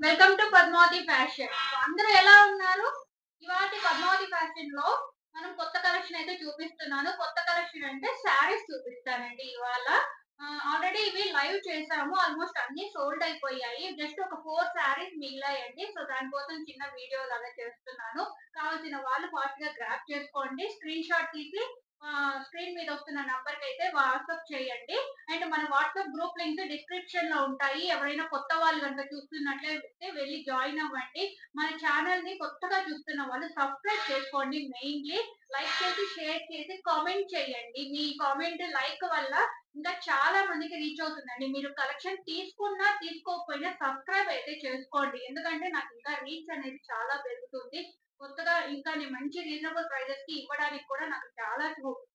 Welcome to Padmavati fashion. అందరూ ఎలా ఉన్నారు? ఇవాల్టి పద్మావతి ఫ్యాషన్ లో మనం కొత్త కలెక్షన్ అయితే చూపిస్తున్నాను. కొత్త కలెక్షన్ అంటే శారీస్ చూపిస్తానండి ఇవాళ. ఆల్రెడీ ఇవి లైవ్ చేసాము. ఆల్మోస్ట్ అన్ని సోల్డ్ అయిపోయాయి. జస్ట్ ఒక 4 శారీస్ మిగిలాయండి. సో దానికోసం చిన్న వీడియో లాగా చేస్తున్నాను. కావాల్సిన వాళ్ళు ఫాస్ట్ గా గ్రాబ్ చేసుకోండి. స్క్రీన్ షాట్ తీసి స్క్రీన్ మీద వస్తున్న నంబర్ కి అయితే వాట్సాప్ చేయండి. అండ్ మన వాట్సాప్ గ్రూప్ లింక్ డిస్క్రిప్షన్ లో ఉంటాయి. ఎవరైనా కొత్త వాళ్ళు కనుక చూస్తున్నట్లయితే వెళ్ళి జాయిన్ అవ్వండి. మన ఛానల్ ని కొత్తగా చూస్తున్న వాళ్ళు సబ్స్క్రైబ్ చేసుకోండి. మెయిన్లీ లైక్ చేసి షేర్ చేసి కామెంట్ చేయండి. మీ కామెంట్ లైక్ వల్ల ఇంకా చాలా మందికి రీచ్ అవుతుందండి. మీరు కలెక్షన్ తీసుకున్నా తీసుకోకపోయినా సబ్స్క్రైబ్ అయితే చేసుకోండి. ఎందుకంటే నాకు ఇంకా రీచ్ అనేది చాలా పెరుగుతుంది. కొత్తగా ఇంకా నేను మంచి రీజనబుల్ ప్రైజెస్ కి ఇవ్వడానికి కూడా నాకు చాలా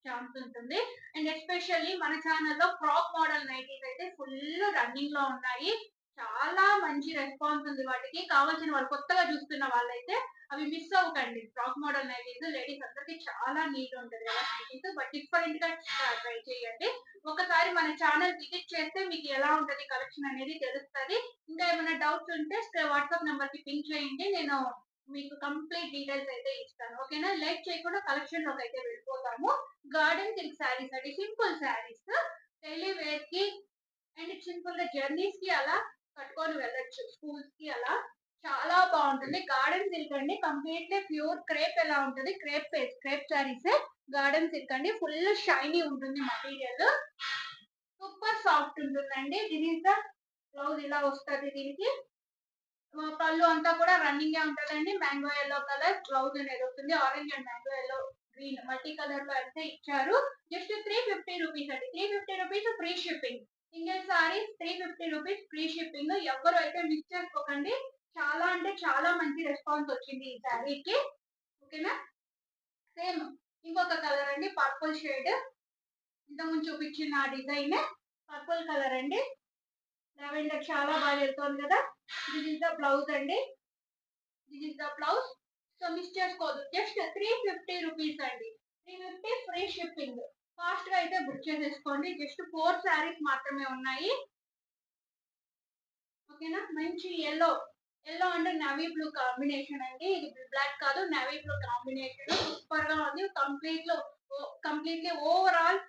ఛాన్స్ ఉంటుంది. అండ్ ఎస్పెషల్లీ మన ఛానల్లో ఫ్రాక్ మోడల్ నైటీస్ అయితే ఫుల్ రన్నింగ్ లో ఉన్నాయి. చాలా మంచి రెస్పాన్స్ ఉంది వాటికి. కావాల్సిన వాళ్ళు కొత్తగా చూస్తున్న వాళ్ళైతే అవి మిస్ అవ్వకండి. ఫ్రాక్ మోడల్ నైటీస్ లేడీస్ అందరికి చాలా నీట్ ఉంటుంది కదా నైటీస్. బట్ డిఫరెంట్ గా ట్రై చేయండి. ఒకసారి మన ఛానల్ విజిట్ చేస్తే మీకు ఎలా ఉంటది కలెక్షన్ అనేది తెలుస్తుంది. ఇంకా ఏమైనా డౌట్స్ ఉంటే వాట్సాప్ నెంబర్ కి పింక్ చేయండి. నేను మీకు కంప్లీట్ డీటెయిల్స్ అయితే ఇస్తాను. ఓకేనా? లేట్ చేయకుండా కలెక్షన్ లోకి అయితే వెళ్ళిపోతాము. గార్డెన్ సిల్క్ శారీస్ అండి. సింపుల్ శారీస్ డైలీ వేర్ కి అండ్ సింపుల్ గా జర్నీస్ కి అలా కట్టుకొని వెళ్ళొచ్చు. స్కూల్స్ కి అలా చాలా బాగుంటుంది. గార్డెన్ సిల్క్ అండి. కంప్లీట్లీ ప్యూర్ క్రేప్ ఎలా ఉంటుంది క్రేప్ శారీస్. గార్డెన్ సిల్క్ అండి. ఫుల్ షైనీ ఉంటుంది మెటీరియల్. సూపర్ సాఫ్ట్ ఉంటుందండి. దీని బ్లౌజ్ ఇలా వస్తుంది. దీనికి పళ్ళు అంతా కూడా రన్నింగ్ గా ఉంటదండి. మ్యాంగో ఎల్లో కలర్ బ్లౌజ్ అనేది వస్తుంది. Orange and mango yellow green multi colour లో అయితే ఇచ్చారు. జస్ట్ 350 రూపీస్ అండి. 350 rupees free shipping. Single sorry 350 rupees free shipping. ఎవరు అయితే మిస్ చేసుకోకండి. చాలా అంటే చాలా మంచి రెస్పాన్స్ వచ్చింది ఈ శారీకి. ఓకేనా? సేమ్ ఇంకొక కలర్ అండి. Purple shade. ఇంతకుముందు చూపించిన డిజైన్ పర్పుల్ కలర్ అండి. లావెండర్ చాలా బాగా వెళ్తోంది కదా. దిస్ ఇస్ ద బ్లౌజ్ అండి. This is the blouse. So miss చేసుకోవద్దు. జస్ట్ 350 రూపీస్ అండి. 350 ఫ్రీ షిప్పింగ్. ఫాస్ట్ గా అయితే బుక్ చేసేసుకోండి. జస్ట్ 4 శారీస్ మాత్రమే ఉన్నాయి. ఓకేనా? మంచి ఎల్లో ఎల్లో అంటే నవీ బ్లూ కాంబినేషన్ అండి. ఇది బ్లాక్ కాదు, నవీ బ్లూ కాంబినేషన్. సూపర్ గా ఉంది. కంప్లీట్లీ ఓవరాల్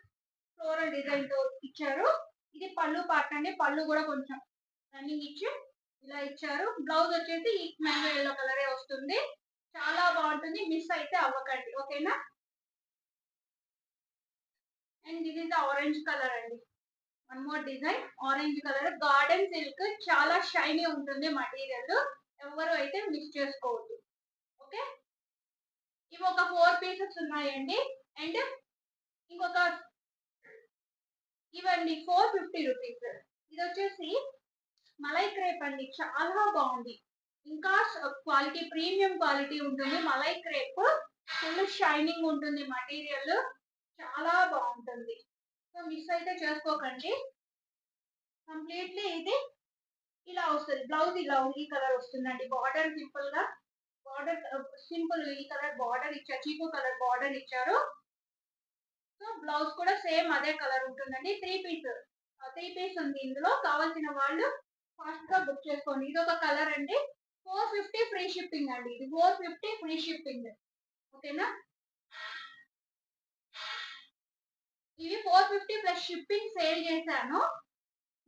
ఫ్లోరల్ డిజైన్ తో ఇచ్చారు. ఇది పళ్ళు పార్ట్ అండి. పళ్ళు కూడా కొంచెం రన్నింగ్ ఇచ్చి ఇలా ఇచ్చారు. బ్లౌజ్ వచ్చేసి ఈ మ్యాంగో ఎల్లో కలరే వస్తుంది. చాలా బాగుంటుంది. మిస్ అయితే అవ్వకండి. ఓకేనా? అండ్ ఇది ఆరెంజ్ కలర్ అండి. One more design orange colour garden silk. చాలా షైనీ ఉంటుంది మెటీరియల్. ఎవరు అయితే మిస్ చేసుకోవద్దు. ఓకే? ఇవి ఒక 4 పీసెస్ ఉన్నాయండి. అండ్ ఇంకొక ఇవండి 450 రూపీస్. ఇది వచ్చేసి మలై క్రేప్ అండి. చాలా బాగుంది. ఇంకా క్వాలిటీ ప్రీమియం క్వాలిటీ ఉంటుంది. మలై క్రేప్ ఫుల్ షైనింగ్ ఉంటుంది మెటీరియల్. చాలా బాగుంటుంది. సో మిస్ అయితే చేసుకోకండి. కంప్లీట్లీ ఇది ఇలా వస్తుంది. బ్లౌజ్ ఇలా ఈ కలర్ వస్తుందండి. బార్డర్ సింపుల్ గా బార్డర్ సింపుల్ ఈ కలర్ బార్డర్ ఇచ్చారు. చీకు కలర్ బార్డర్ ఇచ్చారు. సో బ్లౌజ్ కూడా సేమ్ అదే కలర్ ఉంటుందండి. 3 పీస్ ఉంది ఇందులో. కావాల్సిన వాళ్ళు ఫాస్ట్ గా బుక్ చేసుకోండి. ఇది ఒక కలర్ అండి. 450 ఫ్రీ షిప్పింగ్ అండి. ఇది 450 ఫ్రీ షిప్పింగ్. ఓకేనా? ఇవి 450 ప్లస్ షిప్పింగ్ సేల్ చేశాను.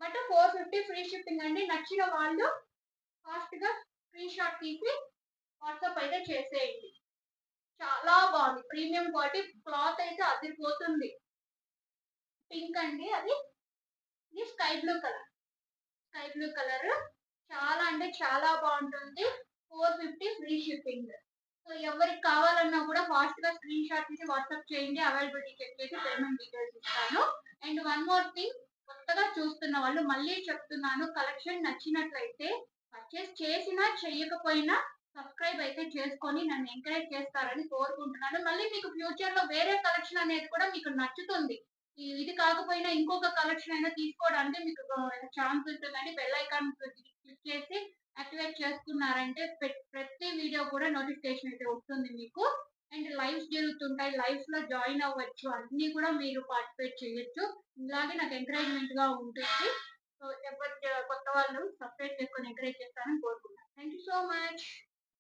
బట్ 450 ఫ్రీ షిప్పింగ్ అండి. నచ్చిన వాళ్ళు ఫాస్ట్ గా స్క్రీన్ షాట్ తీసి వాట్సాప్ అయితే చేసేయండి. చాలా బాగుంది. Premium quality. క్లాత్ అయితే అదిరిపోతుంది. పింక్ అండి. అది ఇది sky blue colour. Sky blue colour చాలా అంటే చాలా బాగుంటుంది. 450 ఫ్రీ షిప్పింగ్. సో ఎవరికి కావాలన్నా కూడా ఫాస్ట్ గా స్క్రీన్ షాట్ తీసి వాట్సాప్ చేయండి. అవైలబిలిటీ చెక్ చేసి పేమెంట్ డీటెయిల్స్ ఇస్తాను. అండ్ వన్ మోర్ థింగ్, కొత్తగా చూస్తున్న వాళ్ళు మళ్ళీ చెప్తున్నాను, కలెక్షన్ నచ్చినట్లయితే పర్చేస్ చేసినా చెయ్యకపోయినా సబ్స్క్రైబ్ అయితే చేసుకొని నన్ను ఎంకరేజ్ చేస్తారని కోరుకుంటున్నాను. మళ్ళీ మీకు ఫ్యూచర్ లో వేరే కలెక్షన్ అనేది కూడా మీకు నచ్చుతుంది. ఇది కాకపోయినా ఇంకొక కలెక్షన్ అయినా తీసుకోవడానికి మీకు ఛాన్స్ ఉంటుందండి. బెల్ ఐకాన్ క్లిక్ చేసి యాక్టివేట్ చేసుకున్నారంటే ప్రతి వీడియో కూడా నోటిఫికేషన్ అయితే వస్తుంది మీకు. అండ్ లైవ్స్ జరుగుతుంటాయి. లైవ్స్ లో జాయిన్ అవ్వచ్చు. అన్ని కూడా మీరు పార్టిసిపేట్ చేయొచ్చు. ఇలాగే నాకు ఎంకరేజ్మెంట్ గా ఉంటుంది. సో ఎవరు కొత్త వాళ్ళు సబ్స్క్రైబ్ చేసుకొని ఎంకరేజ్ చేస్తారని కోరుకుంటున్నాను. మచ్.